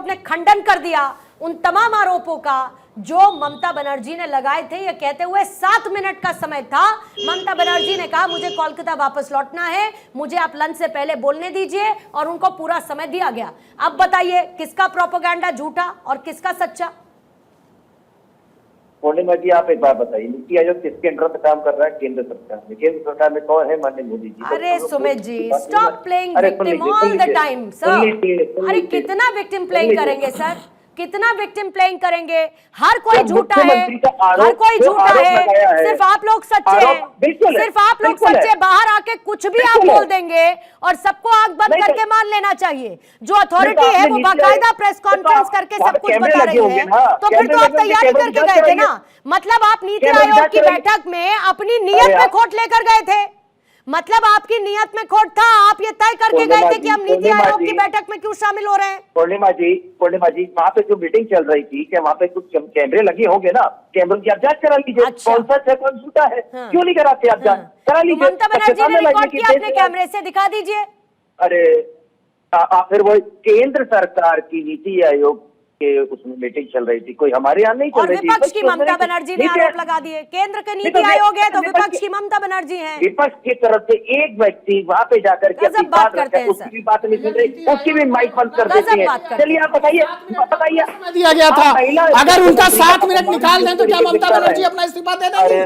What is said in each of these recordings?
Court ने खंडन कर दिया उन तमाम आरोपों का जो ममता बनर्जी ने लगाए थे। ये कहते हुए 7 मिनट का समय था। ममता बनर्जी ने कहा मुझे कोलकाता वापस लौटना है, मुझे आप लंच से पहले बोलने दीजिए, और उनको पूरा समय दिया गया। अब बताइए किसका प्रोपेगेंडा झूठा और किसका सच्चा? पूर्णिमा जी, आप एक बात बताइए, नीति आयोग किसके अंडर में काम कर रहा है? केंद्र सरकार में। केंद्र सरकार में कौन है? माननीय मोदी जी। अरे Sumit ji, stop playing victim all the time sir. अरे कितना विक्टिम प्लेइंग करेंगे सर, कितना विक्टिम प्लेइंग करेंगे? हर कोई झूठा है, हर कोई झूठा है, सिर्फ आप लोग सच्चे हैं, सिर्फ आप लोग सच्चे। बाहर आके कुछ भी आप बोल देंगे और सबको आंख बंद करके मान लेना चाहिए। जो अथॉरिटी है वो बाकायदा प्रेस कॉन्फ्रेंस करके सब कुछ बता रही है, तो फिर तो आप तैयारी करके गए थे ना। मतलब आप नीति आयोग की बैठक में अपनी नीयत पे खोट लेकर गए थे, मतलब आपकी नीयत में खोट था। आप ये तय करके गए थे कि हम नीति आयोग की बैठक में क्यों शामिल हो रहे हैं। पूर्णिमा जी, वहाँ पे जो मीटिंग चल रही थी, क्या वहाँ पे कुछ कैमरे लगे होंगे ना? कैमरों की आप जांच करा लीजिए। अच्छा। कौन सच है कौन झूठा है? क्यों नहीं कराते आप जांच? करा लीजिए। ममता बनर्जी ने रिकॉर्ड किया अपने कैमरे से, दिखा दीजिए। अरे फिर वो केंद्र सरकार की नीति आयोग के उसमें मीटिंग चल रही थी, कोई हमारे यहाँ नहीं चल रही थी। विपक्ष की ममता बनर्जी ने आरोप लगा दिए। केंद्र के नीति आयोग है तो विपक्ष की ममता बनर्जी है। विपक्ष की तरफ से एक व्यक्ति वहाँ पे जाकर के अपनी बात रखता है, उसकी भी बात नहीं सुन रही, उसकी भी माइक बंद कर देती है। चलिए आप बताइए दिया गया था, अगर उनका 7 मिनट निकाल दें तो क्या ममता बनर्जी अपना इस्तीफा दे देंगी?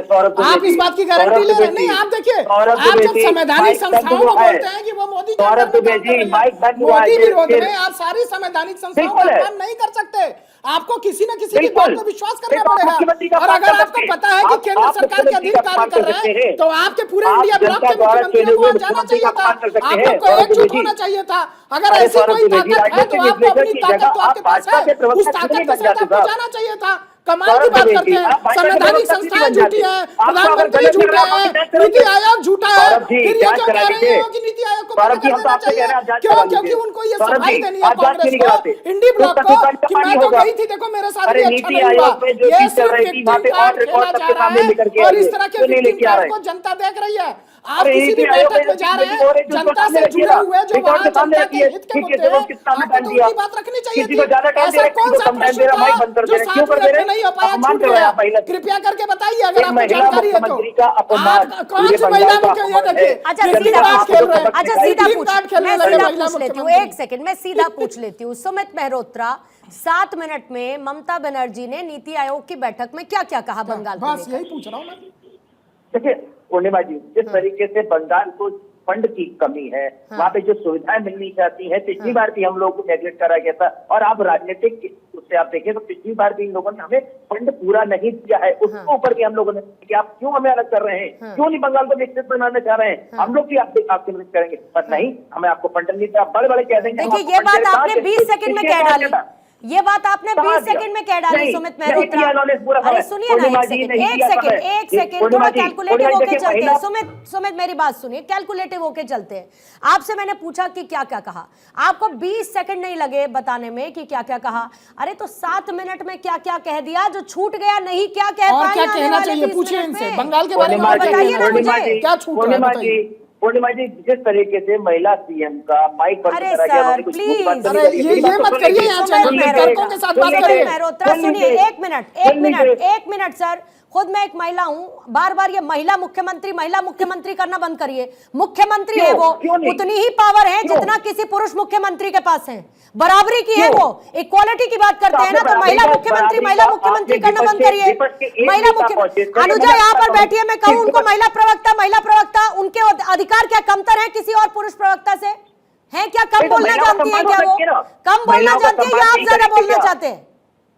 आप इस बात की गारंटी ले रहे हैं? नहीं, आप देखिए, आप जब संवैधानिक संस्थाओं को बोलते हैं कि वो मोदी विरोध में, आप सारी संवैधानिक संस्थाओं का काम नहीं कर सकते। आपको किसी न किसी की बात को विश्वास करना पड़ेगा। और अगर आपको पता है कि केंद्र सरकार के अधीन कार्य कर रहे हैं तो आपके पूरे इंडिया ब्लॉक के मुख्यमंत्रियों को जाना चाहिए था, आपको एकजुट होना चाहिए था। अगर ऐसी कोई ताकत है तो आपको अपनी ताकत तो आपके पास है, उस ताकत के साथ आपको जाना चाहिए था। कमाल की बात करते हैं, संवैधानिक संस्थाएं झूठी है, प्रधानमंत्री झूठा है, नीति आयोग झूठा है, फिर ये जो कह रहे हो कि नीति आयोग को बंद कर देना चाहिए, क्यों? क्योंकि उनको ये सफाई देनी है कांग्रेस को, इंडी ब्लॉक को, कि मैं तो गई थी, देखो मेरे साथ भी अच्छा नहीं हुआ। ये सिर्फ विक्टिम कार्ड खेला जा रहा है और इस तरह के विक्टिम कार्ड को जनता देख रही है। आप किसी भी बैठक में जा रहे हैं, जनता से जुड़े हुए जो वहां जनता के हित के मुद्दे हैं, आपको तो उनकी बात रखनी चाहिए थी। ऐसा कौन सा प्रश्न था जो 7 मिनट में नहीं हो पाया, छूट गया? कृपया करके बताइए अगर आपको जानकारी है तो। आप कौन सी महिला मुख्य, ये देखिए, अच्छा सीधा पूछ लेती हूँ, एक सेकंड मैं सीधा पूछ लेती हूँ। सुमित मेहरोत्रा, 7 मिनट में ममता बनर्जी ने नीति आयोग की बैठक में क्या क्या कहा बंगाल को? बस यही पूछ रहा हूँ मैं। देखिए पूर्णिमा जी, जिस तरीके से बंगाल को फंड की कमी है, वहाँ पे जो सुविधाएं मिलनी चाहती है, पिछली बार भी हम लोग को नेगलेक्ट करा गया था। और आप राजनीतिक उससे आप देखें तो पिछली बार भी इन लोगों ने हमें फंड पूरा नहीं दिया है, उसके ऊपर भी हम लोगों ने कि आप क्यों हमें अलग कर रहे हैं, क्यों नहीं बंगाल को विकसित बनाना चाह रहे हैं, हम लोग भी आपकी मदद करेंगे, पर नहीं, हमें आपको फंड नहीं दिया। बड़े बड़े कह देंगे। देखिए ये बात आपने 20 सेकंड में कह डाली, ये बात आपने 20 सेकंड में कह डाली सुमित मेहरोत्रा। अरे सुनिए ना, एक सेकंड थोड़ा कैलकुलेटिव होके चलते हैं। सुमित मेरी बात सुनिए, कैलकुलेटिव होके चलते हैं। आपसे मैंने पूछा कि क्या क्या कहा, आपको 20 सेकंड नहीं लगे बताने में कि क्या क्या कहा। अरे तो 7 मिनट में क्या क्या कह दिया जो छूट गया, नहीं क्या कह पाए? क्या कहना चाहिए पूछिए इनसे, बंगाल के बारे में बताइए ना मुझे, क्या छूट रहा है? पूर्णिमा जी, जिस तरीके से महिला सीएम का माइक बंद करा गया, ये मत करिए, यहाँ के साथ बात करिए। मेहरोत्रा सुनिए, एक मिनट सर, खुद मैं एक महिला हूं, बार बार ये महिला मुख्यमंत्री करना बंद करिए। मुख्यमंत्री है वो, उतनी ही पावर है जितना किसी पुरुष मुख्यमंत्री के पास है, बराबरी की है वो। इक्वालिटी की बात करते हैं ना, तो महिला मुख्यमंत्री करना बंद करिए। महिला मुख्यमंत्री अनुजा यहाँ पर बैठी है, मैं कहूँ उनको महिला प्रवक्ता, उनके अधिकार क्या कमतर है किसी और पुरुष प्रवक्ता से? है क्या कम बोलना जानती है क्या वो? कम बोलना जानती है या आप ज्यादा बोलना चाहते हैं?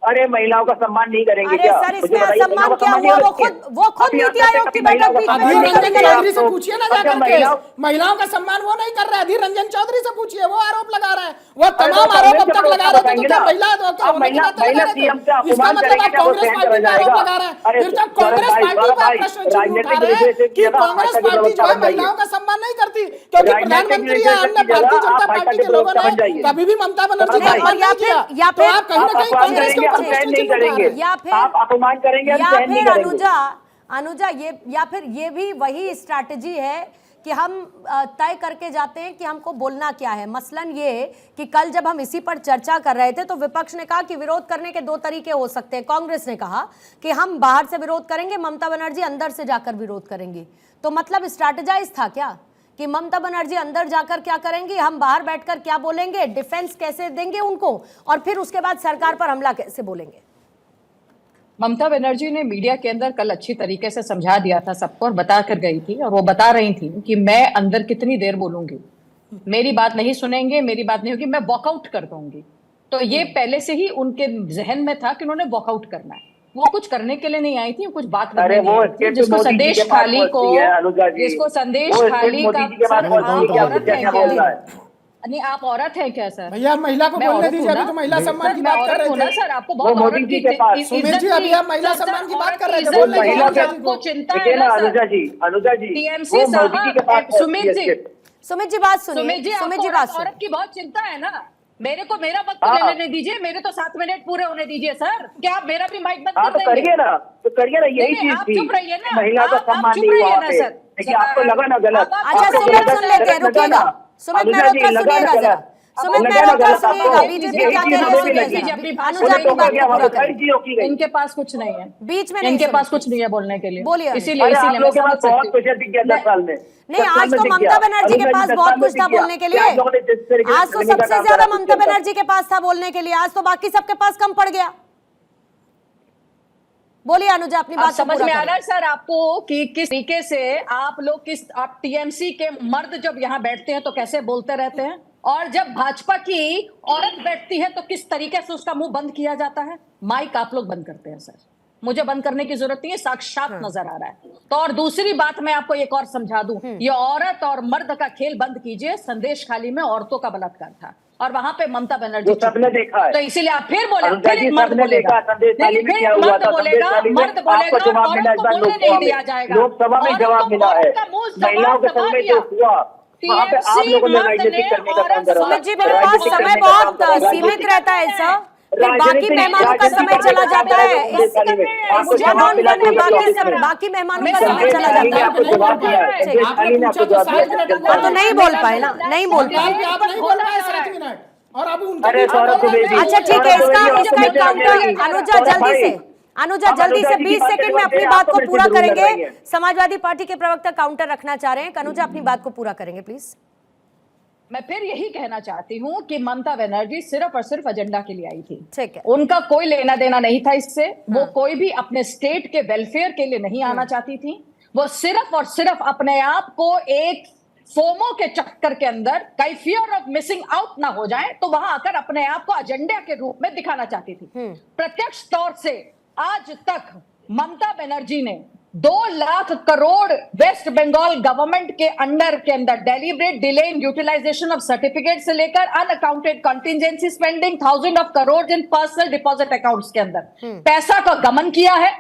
अरे महिलाओं का सम्मान नहीं करेंगे क्या? सर इसमें सम्मान क्या हुआ? वो खुद नीति आयोग की बैठक बीच में रंजन चौधरी से पूछिए ना जाकर के, महिलाओं का सम्मान वो नहीं कर रहा है। अधीर रंजन चौधरी से पूछिए, वो आरोप लगा रहा है, वो तमाम आरोप अब तक लगा रहे थे, तो क्या महिला इसका मतलब आप कांग्रेस पार्टी का आरोप लगा रहे हैं? फिर जब कांग्रेस पार्टी का प्रश्न उठा रहे हैं कि कांग्रेस पार्टी जो है महिलाओं का सम्मान नहीं करती, क्योंकि प्रधानमंत्री या अन्य भारतीय जनता पार्टी के लोगों ने कभी भी ममता बनर्जी का अपमान नहीं किया, तो आप कहीं ना कहीं कांग्रेस के नहीं करेंगे, आप अपमान करेंगे, या फिर अनुजा ये, या फिर ये भी वही स्ट्रैटेजी है कि हम तय करके जाते हैं कि हमको बोलना क्या है। मसलन ये कि कल जब हम इसी पर चर्चा कर रहे थे तो विपक्ष ने कहा कि विरोध करने के 2 तरीके हो सकते हैं। कांग्रेस ने कहा कि हम बाहर से विरोध करेंगे, ममता बनर्जी अंदर से जाकर विरोध करेंगी। तो मतलब स्ट्रैटेजाइज था क्या कि ममता बनर्जी अंदर जाकर क्या करेंगी, हम बाहर बैठकर क्या बोलेंगे, डिफेंस कैसे देंगे उनको, और फिर उसके बाद सरकार पर हमला कैसे बोलेंगे। ममता बनर्जी ने मीडिया के अंदर कल अच्छी तरीके से समझा दिया था सबको और बता कर गई थी, और वो बता रही थी कि मैं अंदर कितनी देर बोलूंगी, मेरी बात नहीं सुनेंगे, मेरी बात नहीं होगी, मैं वॉकआउट कर दूंगी। तो ये पहले से ही उनके जहन में था कि उन्होंने वॉकआउट करना है। वो कुछ करने के लिए नहीं आई थी, कुछ बात करने नहीं आई थी। जिसको संदेश खाली को, जिसको संदेश खाली का, नहीं आप औरत है क्या सर? भैया महिला को बोलने दीजिए, अभी तो महिला सम्मान की बात कर रहे थे सर। आपको बहुत औरत की सुमित जी, अभी आप महिला सम्मान की बात कर रहे थे, आपको चिंता है ना अनुजा जी टीएमसी साहब, सुमित जी बात सुनिए। सुमित जी बात, औरत की बहुत चिंता है ना। मेरे को मेरा वक्त लेने दीजिए, मेरे तो 7 मिनट पूरे होने दीजिए सर। क्या आप मेरा भी माइक बंद कर देंगे? करिए ना, तो करिए ना, यही चीज थी। चुप रहिए ना, महिला का सम्मान नहीं हुआ है, लेकिन आपको लगा ना गलत। अच्छा सुमित सुन लेते हैं, रुकिएगा सुमित मेहरोत्रा, सुनिएगा जरा। सुमित मेहरोत्रा सुनिएगा, बीजेपी क्या कह रही है, अनुजा की बात को पूरा करें। इनके पास कुछ नहीं है, बीच में इनके पास कुछ नहीं है बोलने के लिए, बोलिए। इसीलिए बहुत प्रेशर दिख गया 10 साल में। नहीं, आज तो ममता बनर्जी के पास बहुत कुछ था बोलने के लिए। आज तो सबसे ज्यादा ममता बनर्जी के पास था बोलने के लिए, आज तो बाकी सबके पास कम पड़ गया। बोलिए अनुजा, अपनी बात समझ में आ रहा है सर आपको कि किस तरीके से आप लोग, आप टीएमसी के मर्द जब यहाँ बैठते हैं तो कैसे बोलते रहते हैं, और जब भाजपा की औरत बैठती है तो किस तरीके से उसका मुंह बंद किया जाता है। माइक आप लोग बंद करते हैं सर, मुझे बंद करने की जरूरत नहीं है, साक्षात नजर आ रहा है। तो और दूसरी बात मैं आपको एक और समझा दूं, ये औरत और मर्द का खेल बंद कीजिए। संदेश खाली में औरतों का बलात्कार था और वहां पे ममता बनर्जी सबने देखा है, तो इसीलिए आप फिर बोले, मर्द बोलेगा, मर्द बोलेगा, औरत को बोलने नहीं दिया जाएगा। लोकसभा में जवाब मिला है, महिलाओं के संग में जो हुआ वहाँ पे आप लोगों ने राजनीतिक करने का काम करा। सुमित जी, मेरे पास समय बहुत सीमित रहता है सर, फिर बाकी मेहमानों का समय चला जाता है। बाकी मेहमानों का समय चला जाता है, तो नहीं बोल पाए ना, नहीं बोल पाए। और अब अच्छा ठीक है, इसका एक काउंटर अनुजा जल्दी से 20 सेकंड में अपनी बात को पूरा करेंगे। समाजवादी पार्टी के प्रवक्ता काउंटर रखना चाह रहे हैं, अनुजा अपनी बात को पूरा करेंगे प्लीज। मैं फिर यही कहना चाहती हूँ कि ममता बनर्जी सिर्फ और सिर्फ एजेंडा के लिए आई थी, ठीक है, उनका कोई लेना देना नहीं था इससे। वो कोई भी अपने स्टेट के वेलफेयर के लिए नहीं आना चाहती थी, वो सिर्फ और सिर्फ अपने आप को एक फोमो के चक्कर के अंदर, कई फियर ऑफ मिसिंग आउट ना हो जाए, तो वहां आकर अपने आप को एजेंडा के रूप में दिखाना चाहती थी। प्रत्यक्ष तौर से आज तक ममता बनर्जी ने 2 लाख करोड़ वेस्ट बंगाल गवर्नमेंट के under deliberate delay in utilization of certificate से लेकर unaccounted contingency spending, 1000 of crore in personal deposit accounts के अंदर पैसा का गमन किया है।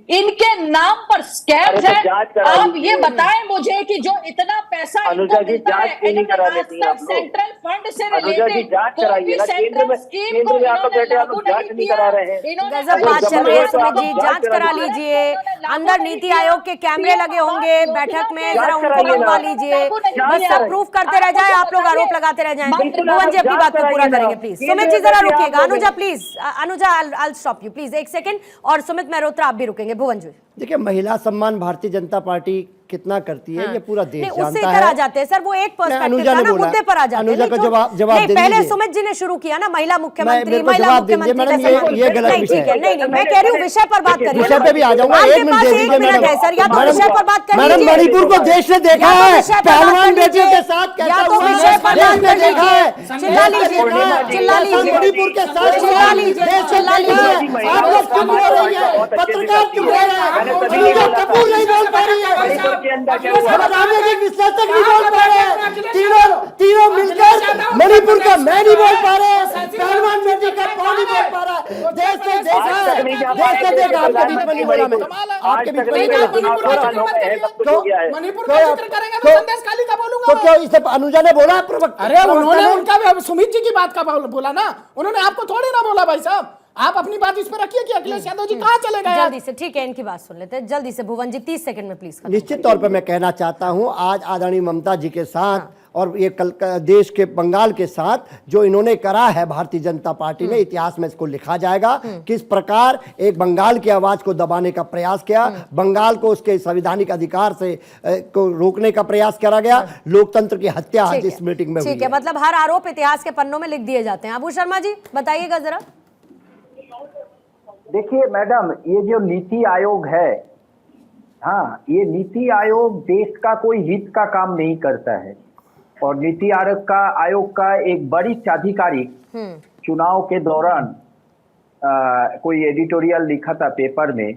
इनके नाम पर स्कैम है। आप ये बताएं मुझे कि जो इतना पैसा अनुजा जी जांच क्यों नहीं करा लेती हैं आप लोग? सेंट्रल फंड से अनुजा जी जांच कराइए ना, केंद्र में आप बैठे आप लोग जांच नहीं करा रहे हैं। गजब बात चल रही है सुमित जी, जांच करा लीजिए। अंदर नीति आयोग के कैमरे लगे होंगे बैठक में, जरा उनको बुलवा लीजिए। बस सब प्रूफ करते रह जाए, आप लोग आरोप लगाते रह जाएं। भुवन जी अपनी बात को पूरा करेंगे प्लीज। सुमित जी जरा रुकिएगा, Anuja please, Anuja I stop you please, 1 second. और सुमित मेहरोत्रा आप भी रुकेंगे। भुवन जी देखिए, महिला सम्मान भारतीय जनता पार्टी कितना करती है ये पूरा देश जानता है। उससे इधर आ जाते हैं सर, वो एक पर्सपेक्टिव था ना, मुद्दे पर आ जाते हैं। अनुजा को जवाब दे पहले सुमित जी ने शुरू किया ना, महिला मुख्यमंत्री, महिला मुख्यमंत्री। ये गलत विषय है। नहीं, मैं कह रही हूँ विषय पर बात करिए। विषय पे भी आ जाऊंगा, 1 मिनट दे दीजिए मैडम। है सर, या तो विषय पर बात करिए। मैडम, मणिपुर को देश ने देखा है, पहलवान बेटियों के साथ कैसा या तो हुआ विषय पर देश बात ने देखा है। चिल्ला लीजिए, चिल्ला लीजिए, मणिपुर के साथ चिल्ला लीजिए, चिल्ला लीजिए। आप लोग चुप हो रही है, पत्रकार चुप हो रहे हैं, कपूर नहीं बोल पा रही है, विश्लेषक नहीं बोल पा रहे हैं, तीनों मिलकर मणिपुर का मैं नहीं बोल पा रहे हैं, पहलवान बेटी का पानी बोल पा रहा है। देश ने देखा है, देश ने देखा। आपके बीच में नहीं बोला मैं, आपके बीच में नहीं बोला। तो क्यों इसे अनुजा ने बोला? अरे उन्होंने उनका सुमित जी की बात का बोला ना, उन्होंने आपको थोड़ी ना बोला भाई साहब। आप अपनी बात इस पर रखिए कि अखिलेश यादव जी कहाँ चले गए। जल्दी से, ठीक है, इनकी बात सुन लेते हैं जल्दी से। भुवन जी 30 सेकंड में प्लीज। निश्चित तौर पर मैं कहना चाहता हूं, आज आदरणीय ममता जी के साथ और ये कल देश के बंगाल के साथ जो इन्होंने करा है भारतीय जनता पार्टी ने, इतिहास में इसको लिखा जाएगा। किस प्रकार एक बंगाल की आवाज को दबाने का प्रयास किया, बंगाल को उसके संवैधानिक अधिकार से को रोकने का प्रयास करा गया, लोकतंत्र की हत्या आज इस मीटिंग में हुई ठीक है, मतलब हर आरोप इतिहास के पन्नों में लिख दिए जाते हैं। अबू शर्मा जी बताइएगा जरा। देखिए मैडम, ये जो नीति आयोग है, हाँ, ये नीति आयोग देश का कोई हित का काम नहीं करता है। और नीति आयोग का एक वरिष्ठ अधिकारी चुनाव के दौरान कोई एडिटोरियल लिखा था पेपर में,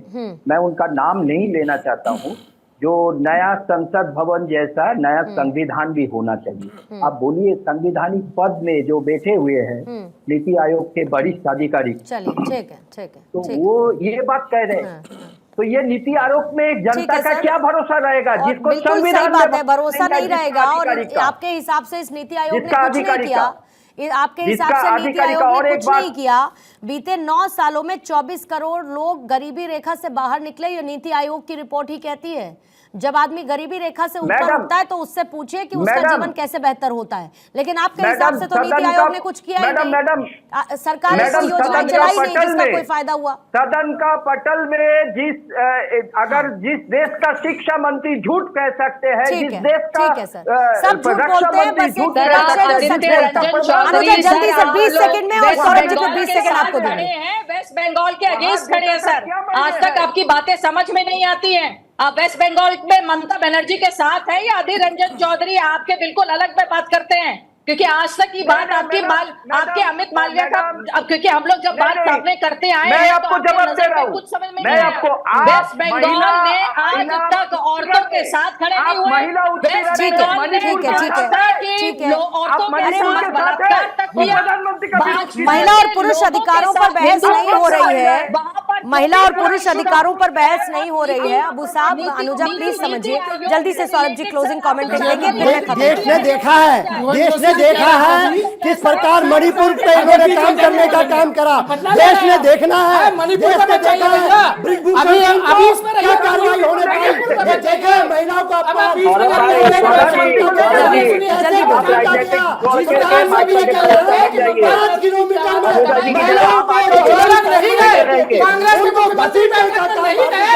मैं उनका नाम नहीं लेना चाहता हूँ, जो नया संसद भवन जैसा नया संविधान भी होना चाहिए। आप बोलिए, संवैधानिक पद में जो बैठे हुए हैं नीति आयोग के वरिष्ठ अधिकारी, चलिए ठीक है, तो वो ये बात कह रहे हैं, तो ये नीति आयोग में जनता का क्या भरोसा रहेगा जिसको संविधान बात है, भरोसा नहीं रहेगा। और आपके हिसाब से इस नीति आयोग ने कुछ नहीं किया, आपके हिसाब से नीति आयोग ने कुछ नहीं किया। बीते 9 सालों में 24 करोड़ लोग गरीबी रेखा से बाहर निकले, ये नीति आयोग की रिपोर्ट ही कहती है। जब आदमी गरीबी रेखा से ऊपर उठता है तो उससे पूछिए कि उसका जीवन कैसे बेहतर होता है। लेकिन आपके हिसाब से तो नीति आयोग ने कुछ किया ही नहीं। सरकार ने कोई योजना चलाई नहीं जिसका कोई फायदा हुआ। सदन का पटल में जिस देश का शिक्षा मंत्री झूठ कह सकते हैं, जिस देश का सब झूठ बोलते हैं, बस जल्दी से 20 सेकंड में, और सौरभ जी को 20 सेकंड आपको देंगे। वेस्ट बंगाल के अगेंस्ट खड़े हैं सर, आज तक आपकी बातें समझ में नहीं आती हैं। आप वेस्ट बंगाल में ममता बनर्जी के साथ हैं या अधीर रंजन चौधरी आपके बिल्कुल अलग में बात करते हैं? क्योंकि आज तक की बात आपके अमित मालविया का, क्योंकि हम लोग जब बात सामने करते आए हैं, आपको जवाब दे रहा हूं, कुछ समझ में नहीं आया। वेस्ट बंगाल ने आज तक औरतों के साथ खड़े नहीं हुए। वेस्ट बंगाल ने औरतों के साथ बलात्कार तक किया। महिला और पुरुष अधिकारों पर बहस नहीं हो रही है, महिला और पुरुष अधिकारों पर बहस नहीं हो रही है। अबू साहब, अनुजा प्लीज समझिए जल्दी से। सौरभ जी क्लोजिंग कमेंट देंगे। देश ने देखा है किस प्रकार मणिपुर पे इन्होंने काम करने का काम करा। देश ने देखना है, मणिपुर में देखा है अभी इस पर क्या कार्रवाई होने पाई, देखा है महिलाओं को अपमान, 5 किलोमीटर में महिलाओं को कांग्रेस को बस्ती में नहीं है।